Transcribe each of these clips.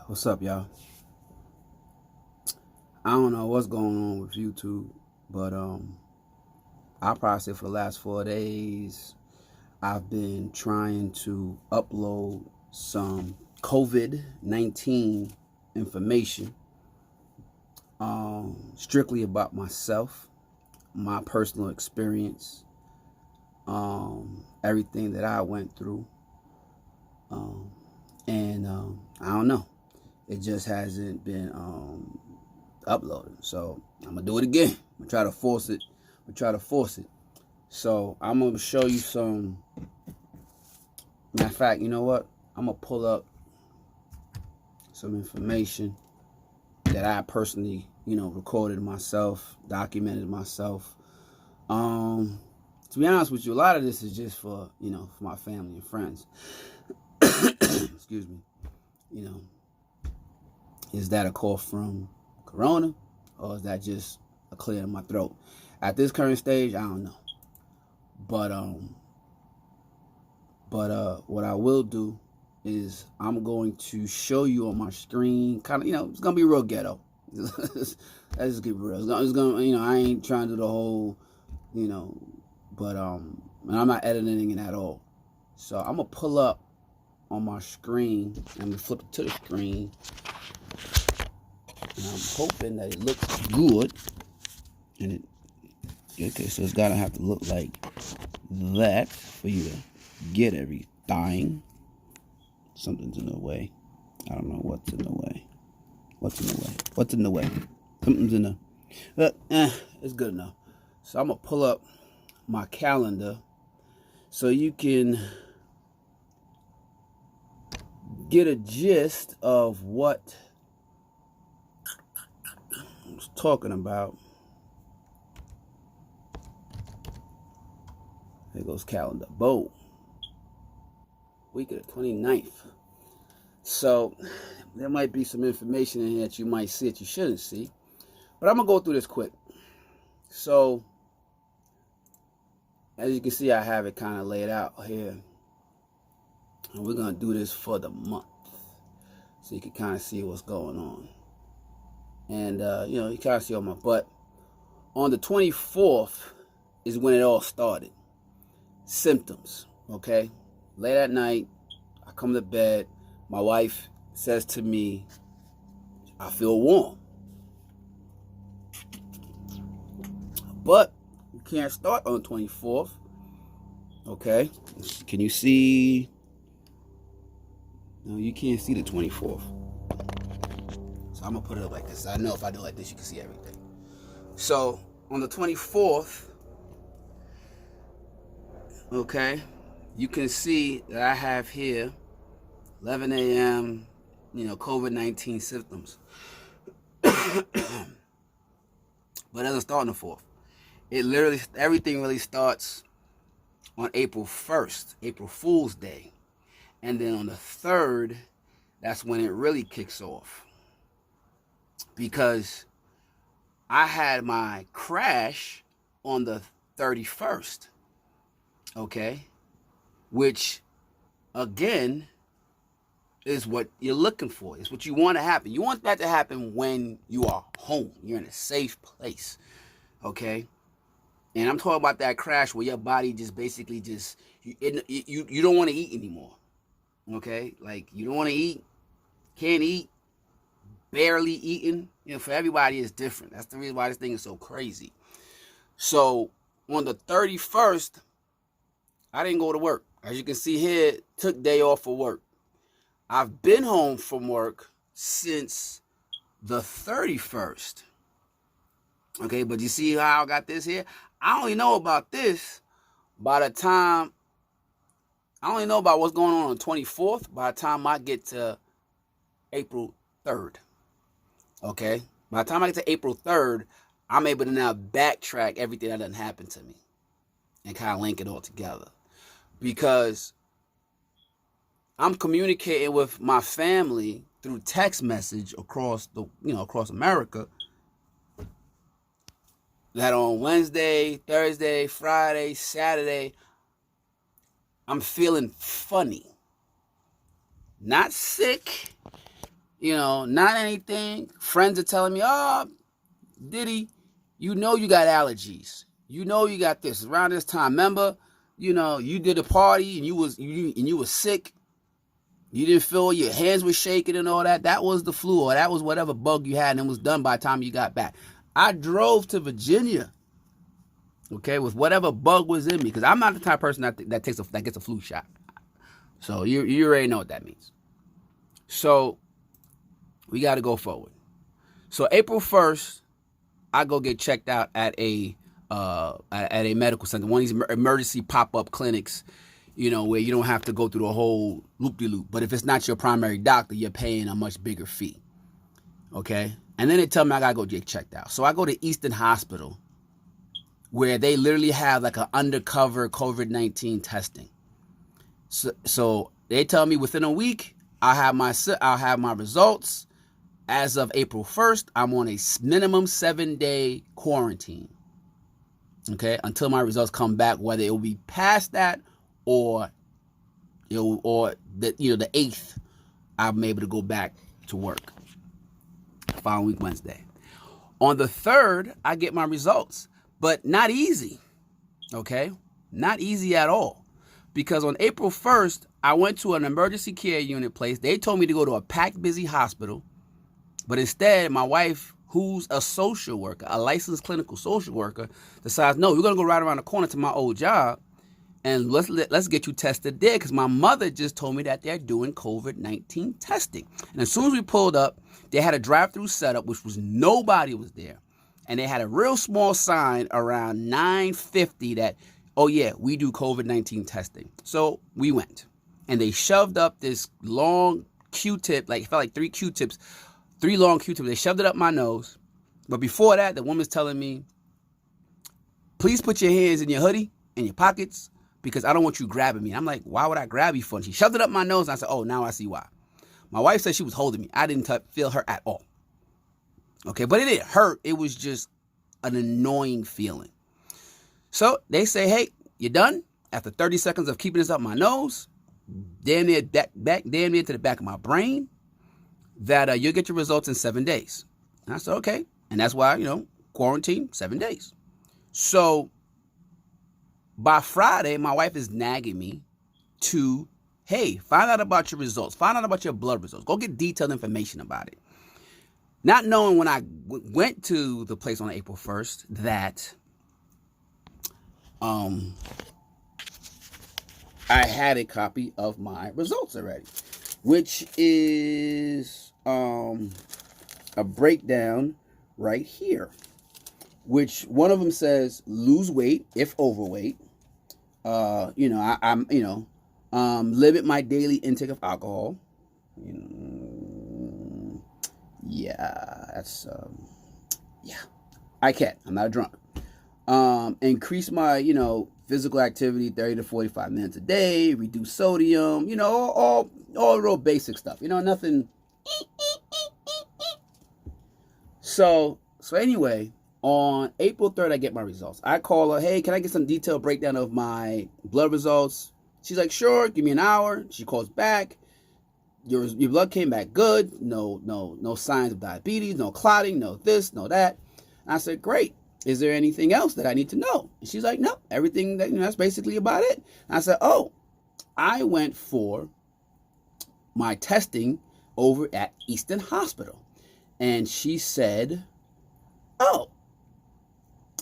What's up, y'all? I don't know what's going on with YouTube, but I probably say for the last 4 days, I've been trying to upload some COVID-19 information, strictly about myself, my personal experience, everything that I went through, and I don't know. It just hasn't been uploaded. So I'm gonna do it again. I'm gonna try to force it. So I'm gonna show you some. Matter of fact, you know what? I'm gonna pull up some information that I personally, recorded myself, documented myself. To be honest with you, a lot of this is just for my family and friends. Excuse me. Is that a cough from Corona, or is that just a clear in my throat? At this current stage, I don't know. But what I will do is I'm going to show you on my screen, kind of, it's gonna be real ghetto. Let's just keep it real. It's gonna, I ain't trying to do the whole, but and I'm not editing it at all. So I'm gonna pull up on my screen. I'm gonna flip it to the screen. And I'm hoping that it looks good. And so it's gotta have to look like that for you to get everything. Something's in the way. I don't know what's in the way. Something's in the. But it's good enough. So I'm gonna pull up my calendar so you can get a gist of what I was talking about. There goes calendar. Boom. Week of the 29th. So there might be some information in here that you might see that you shouldn't see. But I'm going to go through this quick. So as you can see, I have it kind of laid out here. And we're going to do this for the month. So you can kind of see what's going on. And, you kind of see on my butt. On the 24th is when it all started. Symptoms, okay? Late at night, I come to bed. My wife says to me, I feel warm. But you can't start on the 24th, okay? Can you see? No, you can't see the 24th. So I'm going to put it up like this. I know if I do it like this, you can see everything. So on the 24th, okay, you can see that I have here 11 a.m., COVID-19 symptoms. But it doesn't start on the 4th. Everything really starts on April 1st, April Fool's Day. And then on the 3rd, that's when it really kicks off. Because I had my crash on the 31st. Okay? Which, again, is what you're looking for. It's what you want to happen. You want that to happen when you are home. You're in a safe place. Okay? And I'm talking about that crash where your body just basically you don't want to eat anymore. Okay? Like, you don't want to eat, can't eat, barely eating. For everybody it's different. That's the reason why this thing is so crazy. So, on the 31st, I didn't go to work. As you can see here, took day off for work. I've been home from work since the 31st. Okay, but you see how I got this here? I only know about this by the time, I only know about what's going on the 24th by the time I get to April 3rd. Okay, by the time I get to April 3rd, I'm able to now backtrack everything that done happened to me and kind of link it all together. Because I'm communicating with my family through text message across America, that on Wednesday, Thursday, Friday, Saturday, I'm feeling funny. Not sick, Not anything. Friends are telling me, oh, Diddy, you got allergies. You got this around this time. Remember, you did a party and you was sick. You didn't feel your hands were shaking and all that. That was the flu, or that was whatever bug you had, and it was done by the time you got back. I drove to Virginia, okay, with whatever bug was in me, because I'm not the type of person that gets a flu shot. So you already know what that means. So we got to go forward. So April 1st, I go get checked out at a medical center, one of these emergency pop-up clinics, where you don't have to go through the whole loop-de-loop. But if it's not your primary doctor, you're paying a much bigger fee. Okay? And then they tell me I got to go get checked out. So I go to Eastern Hospital, where they literally have like an undercover COVID-19 testing. So they tell me within a week, I'll have my results. As of April 1st, I'm on a minimum 7-day quarantine. Okay? Until my results come back, whether it will be past that or the 8th, I'm able to go back to work. The following week, Wednesday. On the 3rd, I get my results, but not easy. Okay? Not easy at all. Because on April 1st, I went to an emergency care unit place. They told me to go to a packed, busy hospital. But instead, my wife, who's a social worker, a licensed clinical social worker, decides, no, we're going to go right around the corner to my old job. And let's get you tested there, because my mother just told me that they're doing COVID-19 testing. And as soon as we pulled up, they had a drive-through setup, which was nobody was there. And they had a real small sign around 9:50 that, oh yeah, we do COVID-19 testing. So we went. And they shoved up this long Q-tip, it felt like 3 Q-tips, 3 long Q-tips. They shoved it up my nose. But before that, the woman's telling me, please put your hands in your hoodie, in your pockets, because I don't want you grabbing me. I'm like, why would I grab you for? And she shoved it up my nose, and I said, oh, now I see why. My wife said she was holding me. I didn't feel her at all. Okay, but it didn't hurt. It was just an annoying feeling. So they say, hey, you done? After 30 seconds of keeping this up my nose, damn near to the back of my brain, that you'll get your results in 7 days. And I said, okay. And that's why, quarantine, 7 days. So by Friday, my wife is nagging me to, hey, find out about your results. Find out about your blood results. Go get detailed information about it. Not knowing when I went to the place on April 1st that I had a copy of my results already, which is a breakdown right here, which one of them says lose weight if overweight. Limit my daily intake of alcohol. I can't. I'm not drunk. Increase my, physical activity 30 to 45 minutes a day, reduce sodium, all real basic stuff, nothing. So anyway, on April 3rd, I get my results. I call her, hey, can I get some detailed breakdown of my blood results? She's like, sure, give me an hour. She calls back. Your blood came back good. No signs of diabetes, no clotting, no this, no that. And I said, great. Is there anything else that I need to know? And she's like, no, everything that's basically about it. And I said, oh, I went for my testing over at Eastern Hospital. And she said, oh.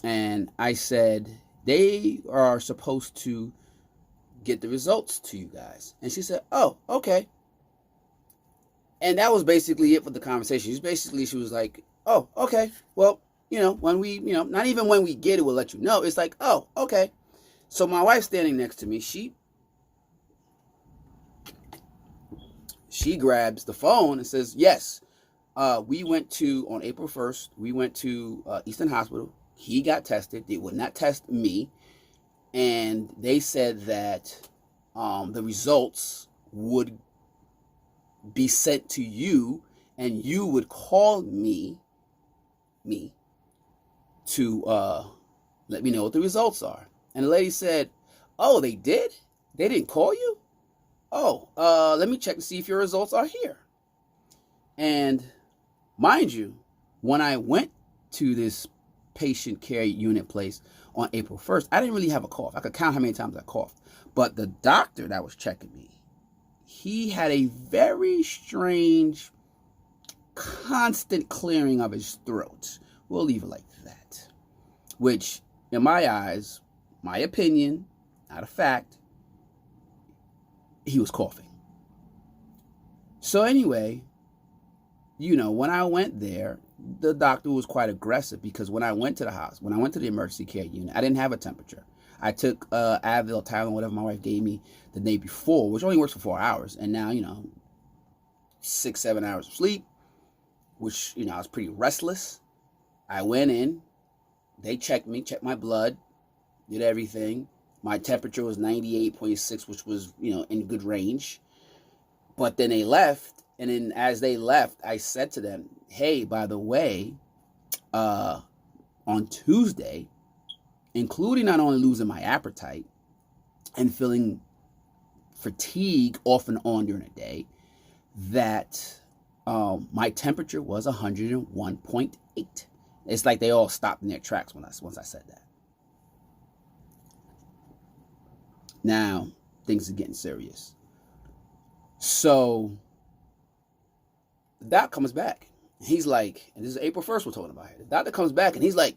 And I said, they are supposed to get the results to you guys. And she said, oh, okay. And that was basically it for the conversation. She was like, oh, okay, well, when we, not even when we get it, we'll let you know. It's like, oh, okay. So my wife's standing next to me. She grabs the phone and says, yes, on April 1st, we went to Eastern Hospital. He got tested. They would not test me. And they said that the results would be sent to you, and you would call me to let me know what the results are. And the lady said, oh, they did? They didn't call you? Oh, let me check to see if your results are here. And mind you, when I went to this patient care unit place on April 1st, I didn't really have a cough. I could count how many times I coughed. But the doctor that was checking me, he had a very strange, constant clearing of his throat. We'll leave it like that. Which, in my eyes, my opinion, not a fact, he was coughing. So anyway, when I went there, the doctor was quite aggressive because when I went to the hospital, when I went to the emergency care unit, I didn't have a temperature. I took Advil, Tylenol, whatever my wife gave me the day before, which only works for 4 hours. And now, 6-7 hours of sleep, which, I was pretty restless. I went in, they checked me, checked my blood, did everything. My temperature was 98.6, which was, in good range. But then they left, and then as they left, I said to them, hey, by the way, on Tuesday, including not only losing my appetite and feeling fatigue off and on during the day, that my temperature was 101.8. It's like they all stopped in their tracks once I said that. Now, things are getting serious. So, the doc comes back. He's like, and this is April 1st we're talking about here. The doctor comes back and he's like,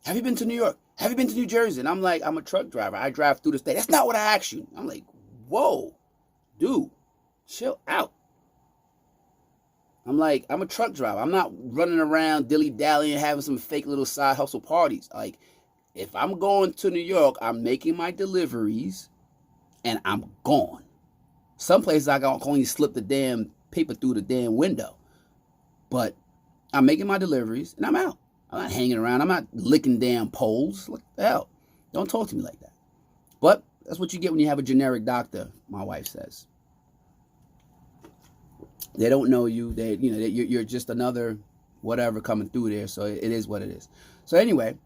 have you been to New York? Have you been to New Jersey? And I'm like, I'm a truck driver. I drive through the state. That's not what I asked you. I'm like, whoa, dude, chill out. I'm like, I'm a truck driver. I'm not running around dilly-dallying, having some fake little side hustle parties. Like, if I'm going to New York, I'm making my deliveries and I'm gone. Some places I can only slip the damn paper through the damn window. But I'm making my deliveries and I'm out. I'm not hanging around. I'm not licking damn poles. What the hell? Don't talk to me like that. But that's what you get when you have a generic doctor, my wife says. They don't know you. You're just another whatever coming through there. So it is what it is. So anyway,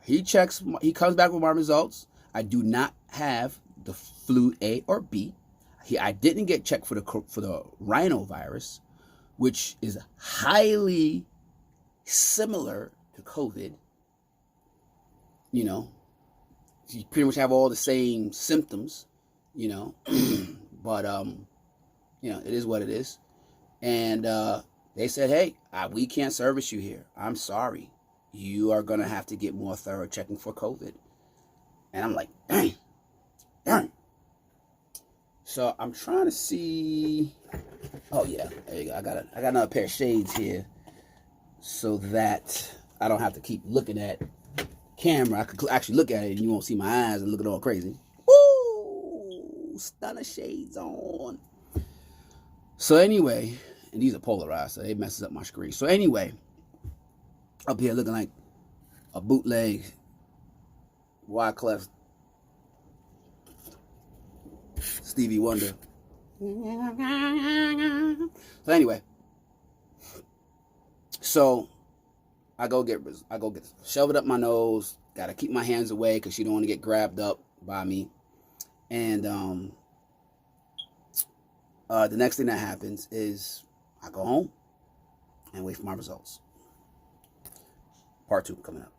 he comes back with my results. I do not have the flu A or B. I didn't get checked for the rhinovirus, which is highly similar to COVID. You pretty much have all the same symptoms, but it is what it is. And they said, hey, we can't service you here. I'm sorry. You are going to have to get more thorough checking for COVID. And I'm like, dang. So I'm trying to see. Oh yeah, there you go. I got another pair of shades here, so that I don't have to keep looking at camera. I could actually look at it, and you won't see my eyes and looking all crazy. Woo! Stunner shades on. So anyway, and these are polarized, so they messes up my screen. So anyway, up here looking like a bootleg Wyclef Stevie Wonder. So anyway, I go get shove it up my nose. Gotta keep my hands away because you don't want to get grabbed up by me. And the next thing that happens is I go home and wait for my results. Part 2 coming up.